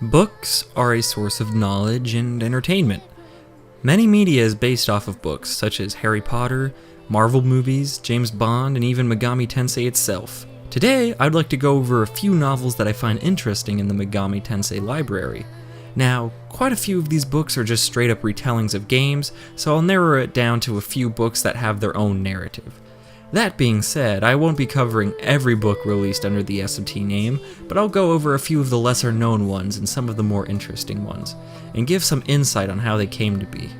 Books are a source of knowledge and entertainment. Many media is based off of books, such as Harry Potter, Marvel movies, James Bond, and even Megami Tensei itself. Today, I'd like to go over a few novels that I find interesting in the Megami Tensei library. Now, quite a few of these books are just straight up retellings of games, so I'll narrow it down to a few books that have their own narrative. That being said, I won't be covering every book released under the S&T name, but I'll go over a few of the lesser known ones and some of the more interesting ones, and give some insight on how they came to be.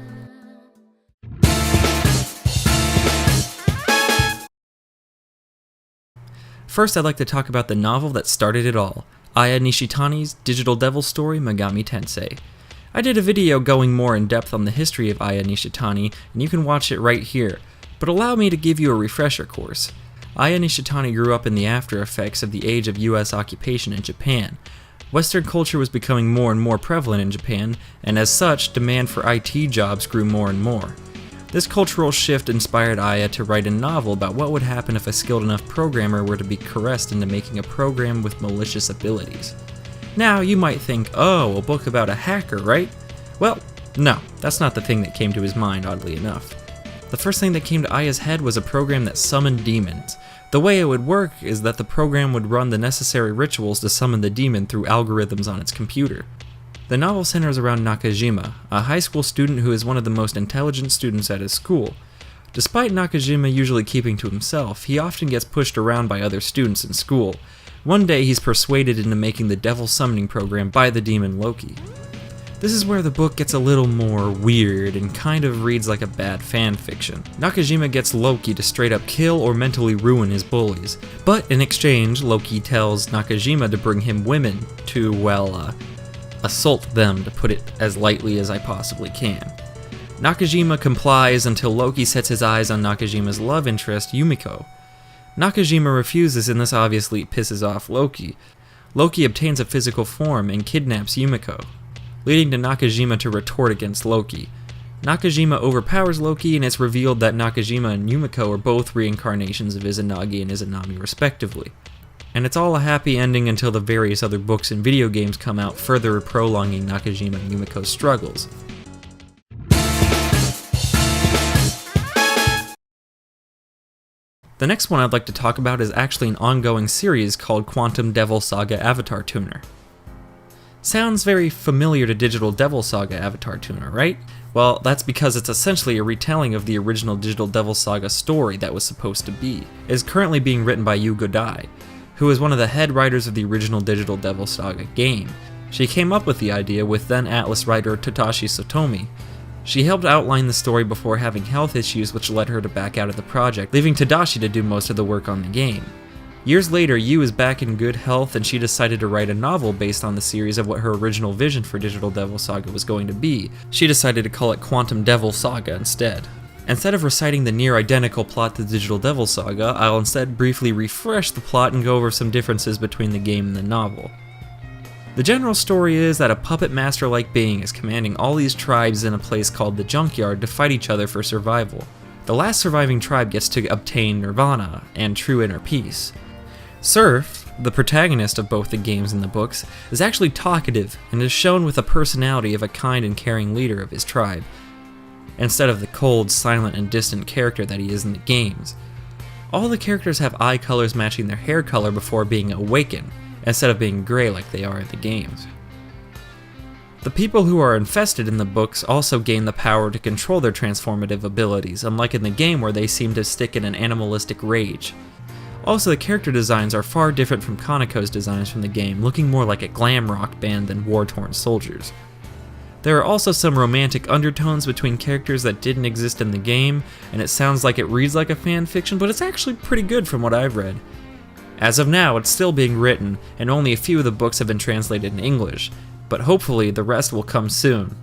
First, I'd like to talk about the novel that started it all, Aya Nishitani's digital devil story, Megami Tensei. I did a video going more in depth on the history of Aya Nishitani, and you can watch it right here. But allow me to give you a refresher course. Aya Nishitani grew up in the after effects of the age of US occupation in Japan. Western culture was becoming more and more prevalent in Japan, and as such, demand for IT jobs grew more and more. This cultural shift inspired Aya to write a novel about what would happen if a skilled enough programmer were to be coerced into making a program with malicious abilities. Now, you might think, oh, a book about a hacker, right? Well, no, that's not the thing that came to his mind, oddly enough. The first thing that came to Aya's head was a program that summoned demons. The way it would work is that the program would run the necessary rituals to summon the demon through algorithms on its computer. The novel centers around Nakajima, a high school student who is one of the most intelligent students at his school. Despite Nakajima usually keeping to himself, he often gets pushed around by other students in school. One day he's persuaded into making the devil summoning program by the demon Loki. This is where the book gets a little more weird and kind of reads like a bad fan fiction. Nakajima gets Loki to straight up kill or mentally ruin his bullies, but in exchange, Loki tells Nakajima to bring him women to, assault them, to put it as lightly as I possibly can. Nakajima complies until Loki sets his eyes on Nakajima's love interest, Yumiko. Nakajima refuses, and this obviously pisses off Loki. Loki obtains a physical form and kidnaps Yumiko, leading to Nakajima to retort against Loki. Nakajima overpowers Loki, and it's revealed that Nakajima and Yumiko are both reincarnations of Izanagi and Izanami respectively. And it's all a happy ending until the various other books and video games come out, further prolonging Nakajima and Yumiko's struggles. The next one I'd like to talk about is actually an ongoing series called Quantum Devil Saga Avatar Tuner. Sounds very familiar to Digital Devil Saga Avatar Tuner, right? Well, that's because it's essentially a retelling of the original Digital Devil Saga story that was supposed to be. It is currently being written by Yu Godai, who is one of the head writers of the original Digital Devil Saga game. She came up with the idea with then Atlas writer Tadashi Satomi. She helped outline the story before having health issues which led her to back out of the project, leaving Tadashi to do most of the work on the game. Years later, Yu is back in good health, and she decided to write a novel based on the series of what her original vision for Digital Devil Saga was going to be. She decided to call it Quantum Devil Saga instead. Instead of reciting the near-identical plot to Digital Devil Saga, I'll instead briefly refresh the plot and go over some differences between the game and the novel. The general story is that a puppet master-like being is commanding all these tribes in a place called the Junkyard to fight each other for survival. The last surviving tribe gets to obtain nirvana and true inner peace. Surf, the protagonist of both the games and the books, is actually talkative and is shown with the personality of a kind and caring leader of his tribe, instead of the cold, silent, and distant character that he is in the games. All the characters have eye colors matching their hair color before being awakened, instead of being gray like they are in the games. The people who are infested in the books also gain the power to control their transformative abilities, unlike in the game where they seem to stick in an animalistic rage. Also, the character designs are far different from Kaneko's designs from the game, looking more like a glam rock band than war-torn soldiers. There are also some romantic undertones between characters that didn't exist in the game, and it sounds like it reads like a fan fiction, but it's actually pretty good from what I've read. As of now, it's still being written, and only a few of the books have been translated in English, but hopefully the rest will come soon,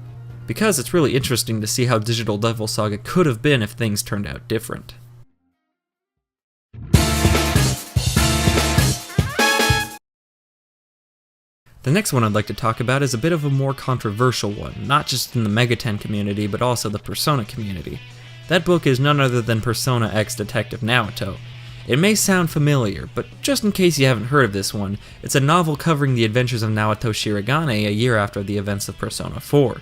because it's really interesting to see how Digital Devil Saga could have been if things turned out different. The next one I'd like to talk about is a bit of a more controversial one, not just in the Megaten community, but also the Persona community. That book is none other than Persona X Detective Naoto. It may sound familiar, but just in case you haven't heard of this one, it's a novel covering the adventures of Naoto Shirogane a year after the events of Persona 4.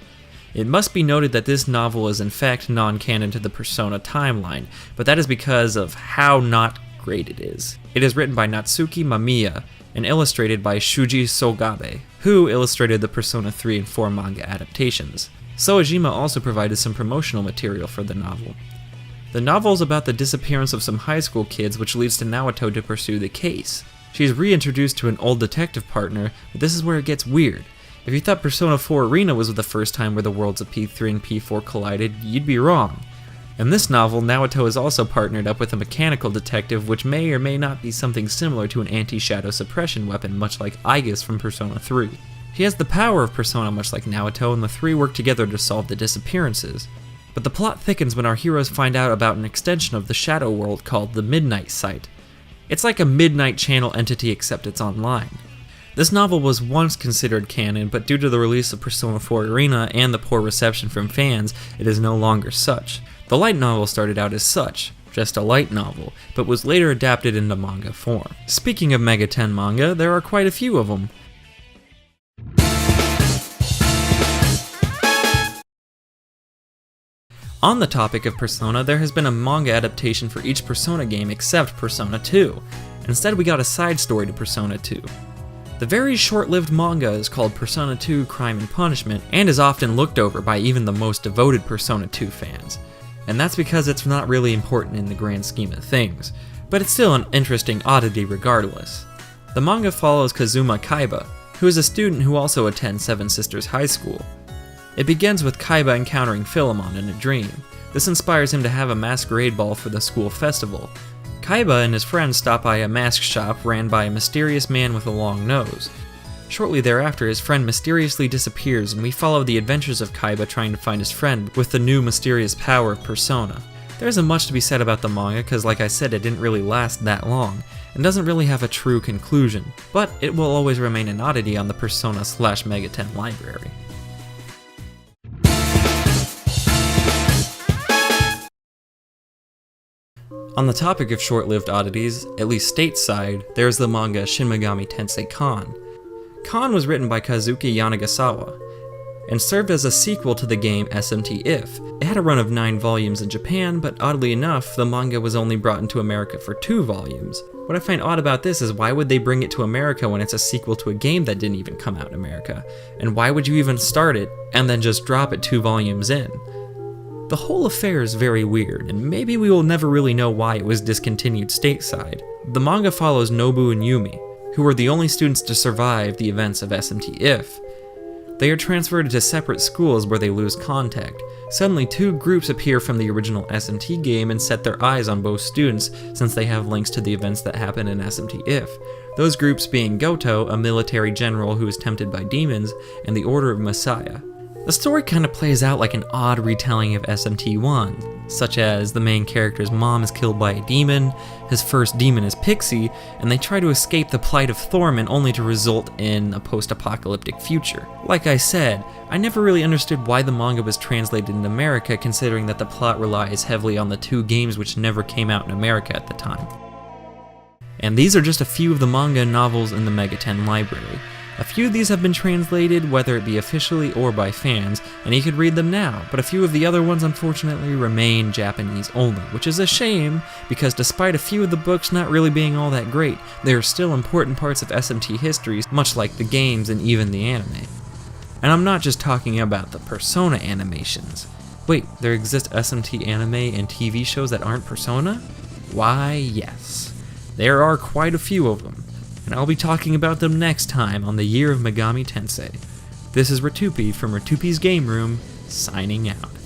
It must be noted that this novel is in fact non-canon to the Persona timeline, but that is because of how not great it is. It is written by Natsuki Mamiya and illustrated by Shuji Sogabe, who illustrated the Persona 3 and 4 manga adaptations. Soejima also provided some promotional material for the novel. The novel is about the disappearance of some high school kids, which leads to Naoto to pursue the case. She is reintroduced to an old detective partner, but this is where it gets weird. If you thought Persona 4 Arena was the first time where the worlds of P3 and P4 collided, you'd be wrong. In this novel, Naoto is also partnered up with a mechanical detective, which may or may not be something similar to an anti-shadow suppression weapon, much like Aigis from Persona 3. He has the power of Persona much like Naoto, and the three work together to solve the disappearances. But the plot thickens when our heroes find out about an extension of the Shadow World called the Midnight Site. It's like a Midnight Channel entity except it's online. This novel was once considered canon, but due to the release of Persona 4 Arena and the poor reception from fans, it is no longer such. The light novel started out as such, just a light novel, but was later adapted into manga form. Speaking of Megaten manga, there are quite a few of them. On the topic of Persona, there has been a manga adaptation for each Persona game except Persona 2. Instead, we got a side story to Persona 2. The very short-lived manga is called Persona 2 Crime and Punishment, and is often looked over by even the most devoted Persona 2 fans. And that's because it's not really important in the grand scheme of things, but it's still an interesting oddity regardless. The manga follows Kazuma Kaiba, who is a student who also attends Seven Sisters High School. It begins with Kaiba encountering Philemon in a dream. This inspires him to have a masquerade ball for the school festival. Kaiba and his friends stop by a mask shop ran by a mysterious man with a long nose. Shortly thereafter, his friend mysteriously disappears, and we follow the adventures of Kaiba trying to find his friend with the new mysterious power of Persona. There isn't much to be said about the manga because, like I said, it didn't really last that long, and doesn't really have a true conclusion, but it will always remain an oddity on the Persona/Megaten library. On the topic of short-lived oddities, at least stateside, there's the manga Shin Megami Tensei Kan. Kan was written by Kazuki Yanagasawa, and served as a sequel to the game SMT If. It had a run of 9 volumes in Japan, but oddly enough, the manga was only brought into America for 2 volumes. What I find odd about this is why would they bring it to America when it's a sequel to a game that didn't even come out in America? And why would you even start it, and then just drop it 2 volumes in? The whole affair is very weird, and maybe we will never really know why it was discontinued stateside. The manga follows Nobu and Yumi, who are the only students to survive the events of SMT If. They are transferred to separate schools where they lose contact. Suddenly, 2 groups appear from the original SMT game and set their eyes on both students since they have links to the events that happen in SMT If. Those groups being Goto, a military general who is tempted by demons, and the Order of Messiah. The story kind of plays out like an odd retelling of SMT1, such as the main character's mom is killed by a demon, his first demon is Pixie, and they try to escape the plight of Thorman only to result in a post-apocalyptic future. Like I said, I never really understood why the manga was translated in America, considering that the plot relies heavily on the 2 games which never came out in America at the time. And these are just a few of the manga and novels in the Megaten library. A few of these have been translated, whether it be officially or by fans, and you could read them now, but a few of the other ones unfortunately remain Japanese only, which is a shame, because despite a few of the books not really being all that great, they are still important parts of SMT history, much like the games and even the anime. And I'm not just talking about the Persona animations. Wait, there exist SMT anime and TV shows that aren't Persona? Why, yes. There are quite a few of them, and I'll be talking about them next time on the Year of Megami Tensei. This is Rtyuiope from Rtyuiope's Game Room, signing out.